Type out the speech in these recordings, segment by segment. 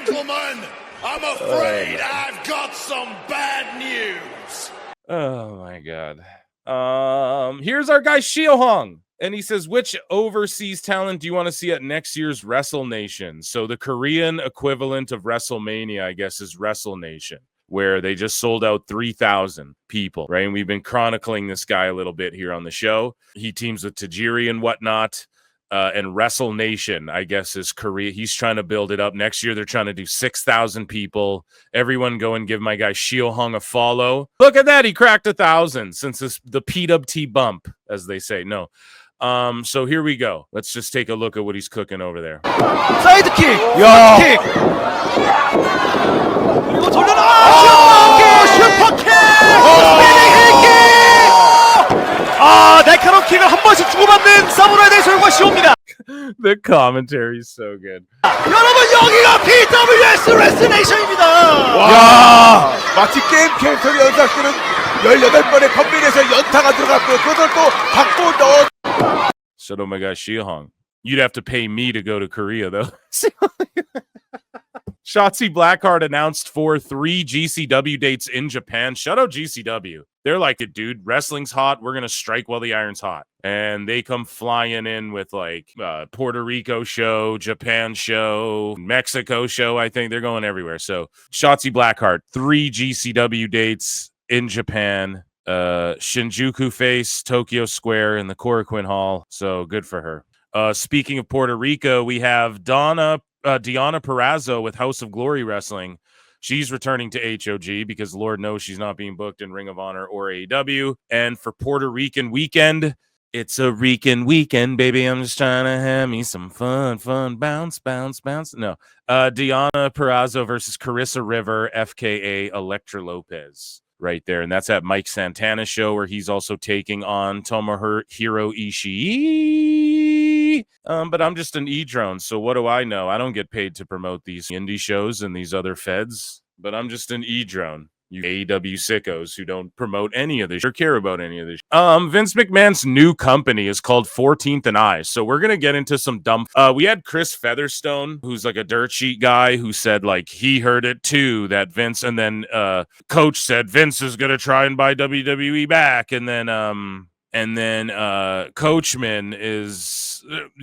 gentlemen, I'm afraid I've got some bad news. Oh my God. Here's our guy Shiohong, and he says, which overseas talent do you want to see at next year's Wrestle Nation? So the Korean equivalent of WrestleMania, I guess, is Wrestle Nation, where they just sold out 3,000 people, right? And we've been chronicling this guy a little bit here on the show. He teams with Tajiri and whatnot. And Wrestle Nation, I guess, is Korea. He's trying to build it up. Next year, they're trying to do 6,000 people. Everyone go and give my guy Shiohong a follow. Look at that. He cracked 1,000 since the PWT bump, as they say. No. So here we go. Let's just take a look at what he's cooking over there. Side kick. 야. kick. 그리고 돌려라. 슈퍼 킥. 스피닝 킥. 날카로운 킥을 한 번씩 주고받는 사무라이의 소유가 시옵니다. The commentary is so good. 여러분 여기가 PWS 레슬네이션입니다. 와, 마치 게임 캐릭터를 연상시키는 18번의 컴비네이션 연타가 들어갔고요. 그것을 또 받고 넣어. So, oh my gosh, Shiohong. You'd have to pay me to go to Korea, though. Shotzi Blackheart announced 3 GCW dates in Japan. Shout out GCW. They're like, dude, wrestling's hot. We're going to strike while the iron's hot. And they come flying in with like Puerto Rico show, Japan show, Mexico show. I think they're going everywhere. So Shotzi Blackheart, 3 GCW dates in Japan. Shinjuku Face, Tokyo Square, and the Korakuen Hall. So good for her. Speaking of Puerto Rico, we have Deonna Purrazzo with House of Glory Wrestling. She's returning to HOG because Lord knows she's not being booked in Ring of Honor or AEW. And for Puerto Rican weekend, it's a Rican weekend, baby. I'm just trying to have me some fun, bounce. No. Deonna Purrazzo versus Karissa River, FKA Elektra Lopez. Right there, and that's at Mike Santana's show, where he's also taking on Tomohiro Ishii. But I'm just an E-drone, so what do I know? I don't get paid to promote these indie shows and these other feds, but I'm just an E-drone. You AEW sickos who don't promote any of this or care about any of this. Vince McMahon's new company is called 14th and I. So we're going to get into some dumb. We had Chris Featherstone, who's like a dirt sheet guy, who said like he heard it too, that Vince, and then Coach said Vince is going to try and buy WWE back. And then Coachman is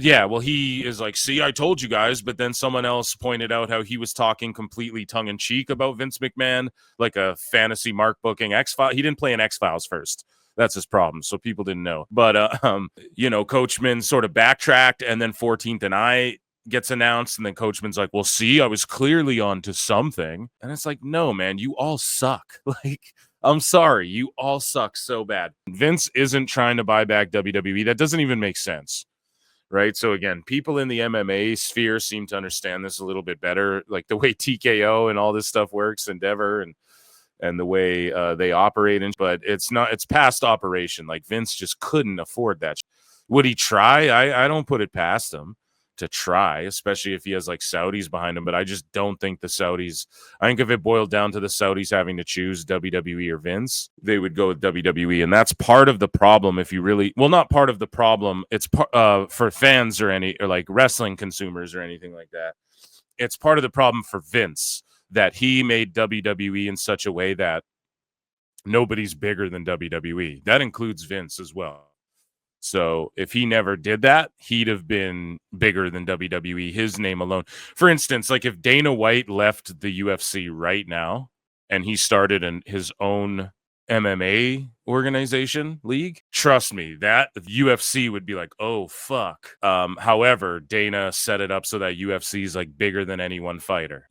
he is like, see, I told you guys, but then someone else pointed out how he was talking completely tongue-in-cheek about Vince McMahon, like a fantasy mark booking X-Files. He didn't play in X-Files first. That's his problem, so people didn't know. But Coachman sort of backtracked, and then 14th and I gets announced, and then Coachman's like, well, see, I was clearly on to something. And it's like, no, man, you all suck. Like, I'm sorry, you all suck so bad. Vince isn't trying to buy back WWE. That doesn't even make sense, right? So again, people in the MMA sphere seem to understand this a little bit better, like the way TKO and all this stuff works, Endeavor, and the way they operate. But it's past operation. Like Vince just couldn't afford that. Would he try? I don't put it past him to try, especially if he has like Saudis behind him, but I just don't think the Saudis, I think if it boiled down to the Saudis having to choose WWE or Vince, they would go with WWE. And that's part of the problem. If you really, well, not part of the problem, it's for fans or like wrestling consumers or anything like that. It's part of the problem for Vince that he made WWE in such a way that nobody's bigger than WWE. That includes Vince as well. So if he never did that, he'd have been bigger than WWE, his name alone. For instance, like if Dana White left the UFC right now and he started his own MMA organization league, trust me, that UFC would be like, oh, fuck. However, Dana set it up so that UFC is like bigger than any one fighter,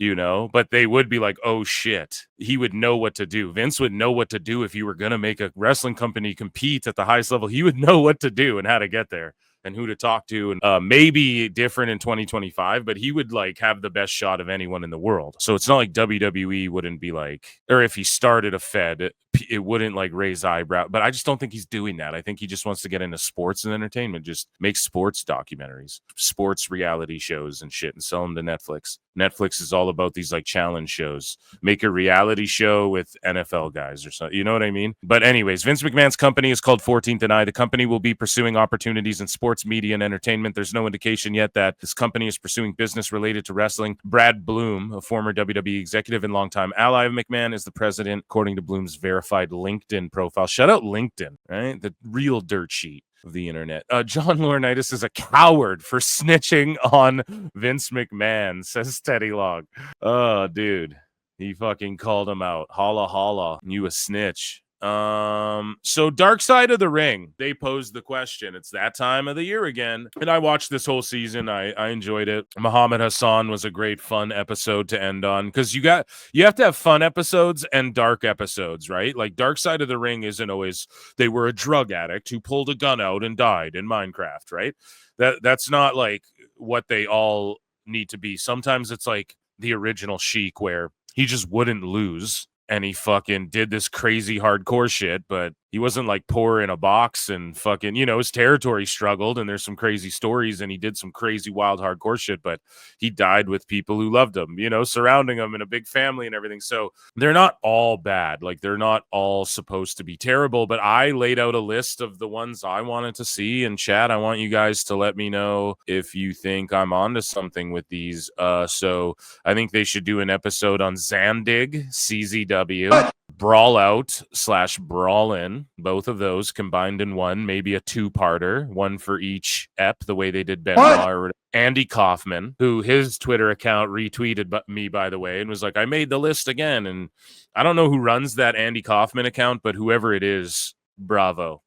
but they would be like, oh, shit. He would know what to do. Vince would know what to do if you were going to make a wrestling company compete at the highest level. He would know what to do and how to get there and who to talk to, and maybe different in 2025, but he would like have the best shot of anyone in the world. So it's not like WWE wouldn't be like, or if he started a Fed, it wouldn't like raise eyebrow. But I just don't think he's doing that. I think he just wants to get into sports and entertainment, just make sports documentaries, sports reality shows and shit, and sell them to Netflix. Netflix is all about these like challenge shows. Make a reality show with NFL guys or something. You know what I mean? But anyways, Vince McMahon's company is called 14th and I. The company will be pursuing opportunities in sports, media, and entertainment. There's no indication yet that this company is pursuing business related to wrestling. Brad Bloom, a former WWE executive and longtime ally of McMahon, is the president, according to Bloom's verified LinkedIn profile. Shout out LinkedIn, right? The real dirt sheet of the internet. John Laurinaitis is a coward for snitching on Vince McMahon, says Teddy Long. Oh, dude. He fucking called him out. Holla, holla. You a snitch. So Dark Side of the Ring, they posed the question. It's that time of the year again. And I watched this whole season. I enjoyed it. Muhammad Hassan was a great fun episode to end on, because you have to have fun episodes and dark episodes, right? Like Dark Side of the Ring isn't always they were a drug addict who pulled a gun out and died in Minecraft, right? That's not like what they all need to be. Sometimes it's like the original Sheik, where he just wouldn't lose and he fucking did this crazy hardcore shit, but he wasn't like poor in a box and fucking, his territory struggled and there's some crazy stories and he did some crazy wild hardcore shit, but he died with people who loved him, surrounding him in a big family and everything. So they're not all bad. Like they're not all supposed to be terrible, but I laid out a list of the ones I wanted to see in chat. I want you guys to let me know if you think I'm onto something with these. So I think they should do an episode on Zandig, CZW, Brawl Out / Brawl In, both of those combined in one, maybe a two-parter, one for each ep, the way they did Benoit. Andy Kaufman, who his Twitter account retweeted me, by the way, and was like, I made the list again. And I don't know who runs that Andy Kaufman account, but whoever it is, bravo.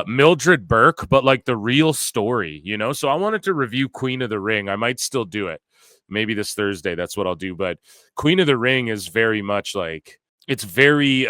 Mildred Burke, but like the real story, So I wanted to review Queen of the Ring. I might still do it. Maybe this Thursday, that's what I'll do. But Queen of the Ring is very much like, it's very,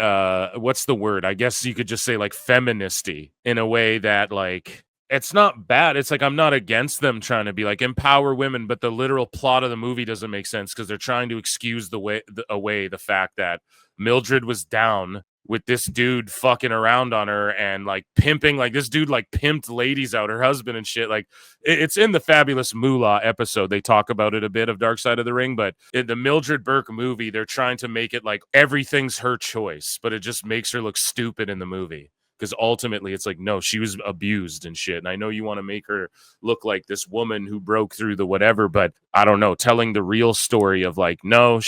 what's the word? I guess you could just say like feministy in a way that like, it's not bad. It's like, I'm not against them trying to be like empower women, but the literal plot of the movie doesn't make sense because they're trying to excuse away the fact that Mildred was down with this dude fucking around on her and like pimping, like this dude like pimped ladies out, her husband and shit. Like it's in the Fabulous Moolah episode. They talk about it a bit of Dark Side of the Ring, but in the Mildred Burke movie, they're trying to make it like everything's her choice, but it just makes her look stupid in the movie. Because ultimately it's like, no, she was abused and shit. And I know you want to make her look like this woman who broke through the whatever, but I don't know, telling the real story of like, no,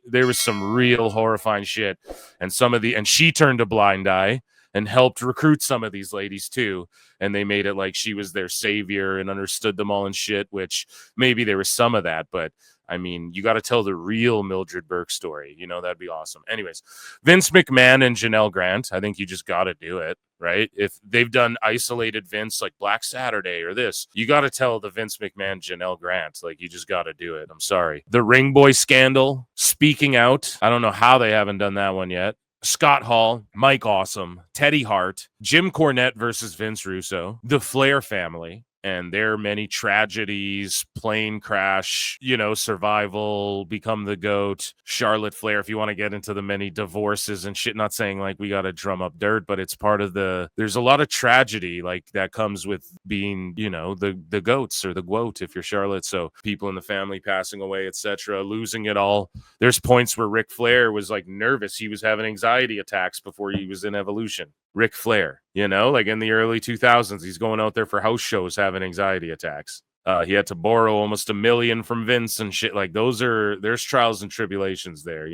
there was some real horrifying shit. And she turned a blind eye and helped recruit some of these ladies too. And they made it like she was their savior and understood them all and shit, which maybe there was some of that, but I mean, you got to tell the real Mildred Burke story. That'd be awesome. Anyways, Vince McMahon and Janel Grant, I think you just got to do it, right? If they've done isolated Vince like Black Saturday or this, you got to tell the Vince McMahon Janel Grant. Like, you just got to do it. I'm sorry. The Ring Boy scandal, speaking out. I don't know how they haven't done that one yet. Scott Hall, Mike Awesome, Teddy Hart, Jim Cornette versus Vince Russo, the Flair family, and their many tragedies, plane crash, survival, become the GOAT, Charlotte Flair, if you want to get into the many divorces and shit, not saying like we got to drum up dirt, but it's part of there's a lot of tragedy like that comes with being, the GOATs or the GWOAT if you're Charlotte. So people in the family passing away, etc., losing it all. There's points where Ric Flair was like nervous. He was having anxiety attacks before he was in Evolution. Ric Flair, like in the early 2000s, he's going out there for house shows having anxiety attacks. He had to borrow almost $1 million from Vince and shit. Like there's trials and tribulations there,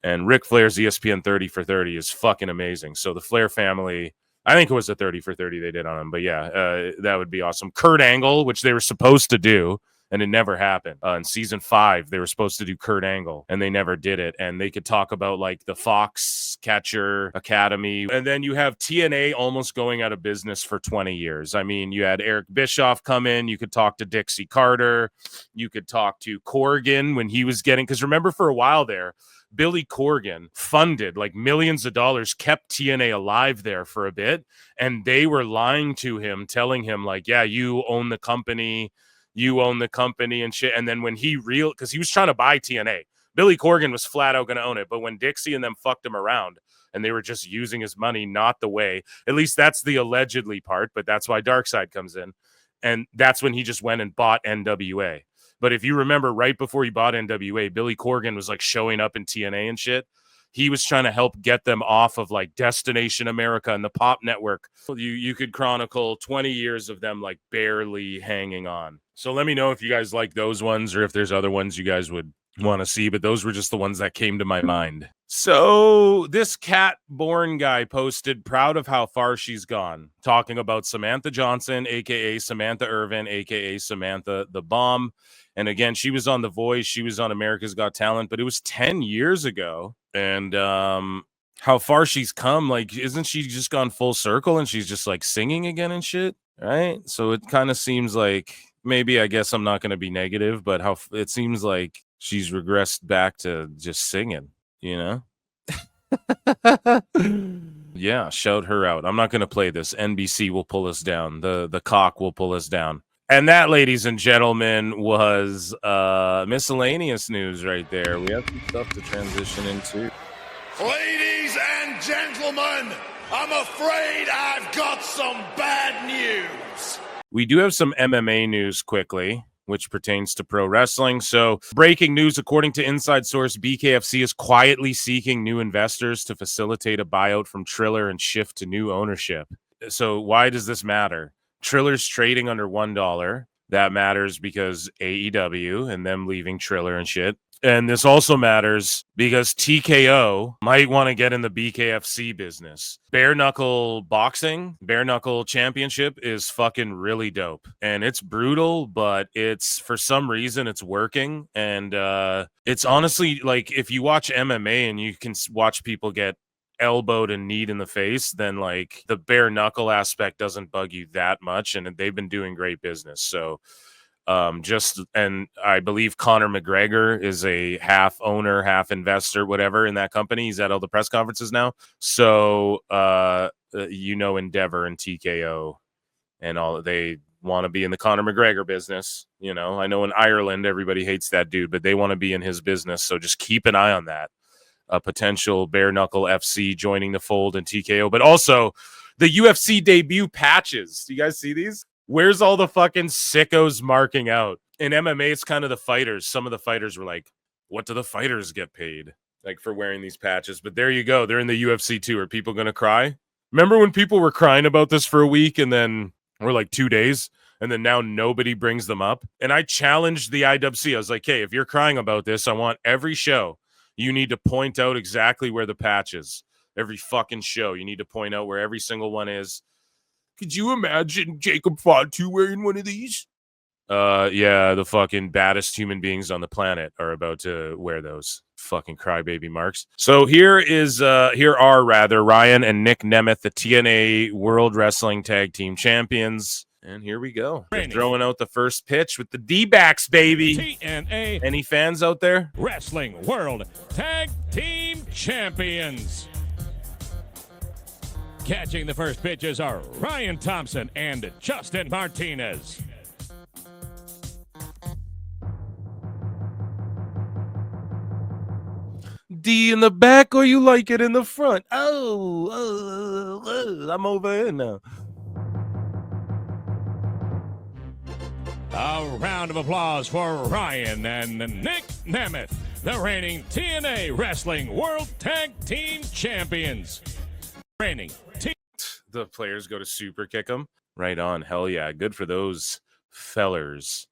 And Ric Flair's ESPN 30 for 30 is fucking amazing. So the Flair family, I think it was a 30 for 30 they did on him, but yeah, that would be awesome. Kurt Angle, which they were supposed to do, and it never happened. In season 5, they were supposed to do Kurt Angle, and they never did it. And they could talk about like the Fox Catcher Academy. And then you have TNA almost going out of business for 20 years. I mean, you had Eric Bischoff come in. You could talk to Dixie Carter. You could talk to Corgan when he was because remember for a while there, Billy Corgan funded like millions of dollars, kept TNA alive there for a bit. And they were lying to him, telling him like, yeah, you own the company and shit. And then when because he was trying to buy TNA, Billy Corgan was flat out going to own it. But when Dixie and them fucked him around, and they were just using his money not the way. At least that's the allegedly part, but that's why Darkseid comes in. And that's when he just went and bought NWA. But if you remember, right before he bought NWA, Billy Corgan was like showing up in TNA and shit. He was trying to help get them off of like Destination America and the Pop Network. You could chronicle 20 years of them like barely hanging on. So let me know if you guys like those ones or if there's other ones you guys would want to see, but those were just the ones that came to my mind. So this Cat Born guy posted, proud of how far she's gone, talking about Samantha Johnson, aka Samantha Irvin, aka Samantha the Bomb. And again, she was on The Voice, she was on America's Got Talent, but it was 10 years ago. And how far she's come, like, isn't she just gone full circle and she's just like singing again and shit, right? So it kind of seems like, maybe, I guess I'm not going to be negative, but how it seems like she's regressed back to just singing, you know? Yeah, shout her out. I'm not going to play this. NBC will pull us down. The cock will pull us down. And that, ladies and gentlemen, was miscellaneous news right there. We have some stuff to transition into. Ladies and gentlemen, I'm afraid I've got some bad news. We do have some MMA news quickly, which pertains to pro wrestling. So, breaking news, according to inside source, BKFC is quietly seeking new investors to facilitate a buyout from Triller and shift to new ownership. So, why does this matter? Triller's trading under $1. That matters because AEW and them leaving Triller and shit. And this also matters because TKO might want to get in the BKFC business. Bare knuckle boxing, bare knuckle championship is fucking really dope. And it's brutal, but it's, for some reason, it's working. And it's honestly, like, if you watch MMA and you can watch people get elbowed and kneed in the face, then like the bare knuckle aspect doesn't bug you that much. And they've been doing great business. So and I believe Conor McGregor is a half owner, half investor, whatever, in that company. He's at all the press conferences now. So, Endeavor and TKO and all, they want to be in the Conor McGregor business. You know, I know in Ireland, everybody hates that dude, but they want to be in his business. So just keep an eye on that. A potential bare knuckle FC joining the fold and TKO, but also the UFC debut patches. Do you guys see these? Where's all the fucking sickos marking out? In MMA, it's kind of the fighters. Some of the fighters were like, what do the fighters get paid? Like for wearing these patches. But there you go. They're in the UFC too. Are people going to cry? Remember when people were crying about this for a week and then, or like 2 days, and then now nobody brings them up? And I challenged the IWC. I was like, hey, if you're crying about this, I want every show, you need to point out exactly where the patch is. Every fucking show, you need to point out where every single one is. Could you imagine Jacob Fatu wearing one of these? Yeah, the fucking baddest human beings on the planet are about to wear those fucking crybaby marks. So here are Ryan and Nick Nemeth, the TNA World Wrestling Tag Team Champions. And here we go. They're throwing out the first pitch with the D-backs, baby. TNA. Any fans out there? Wrestling World Tag Team Champions. Catching the first pitches are Ryan Thompson and Justin Martinez. D in the back or you like it in the front? I'm over here now. A round of applause for Ryan and Nick Nemeth, the reigning TNA Wrestling World Tag Team Champions. The players go to super kick them. Right on. Hell yeah. Good for those fellers.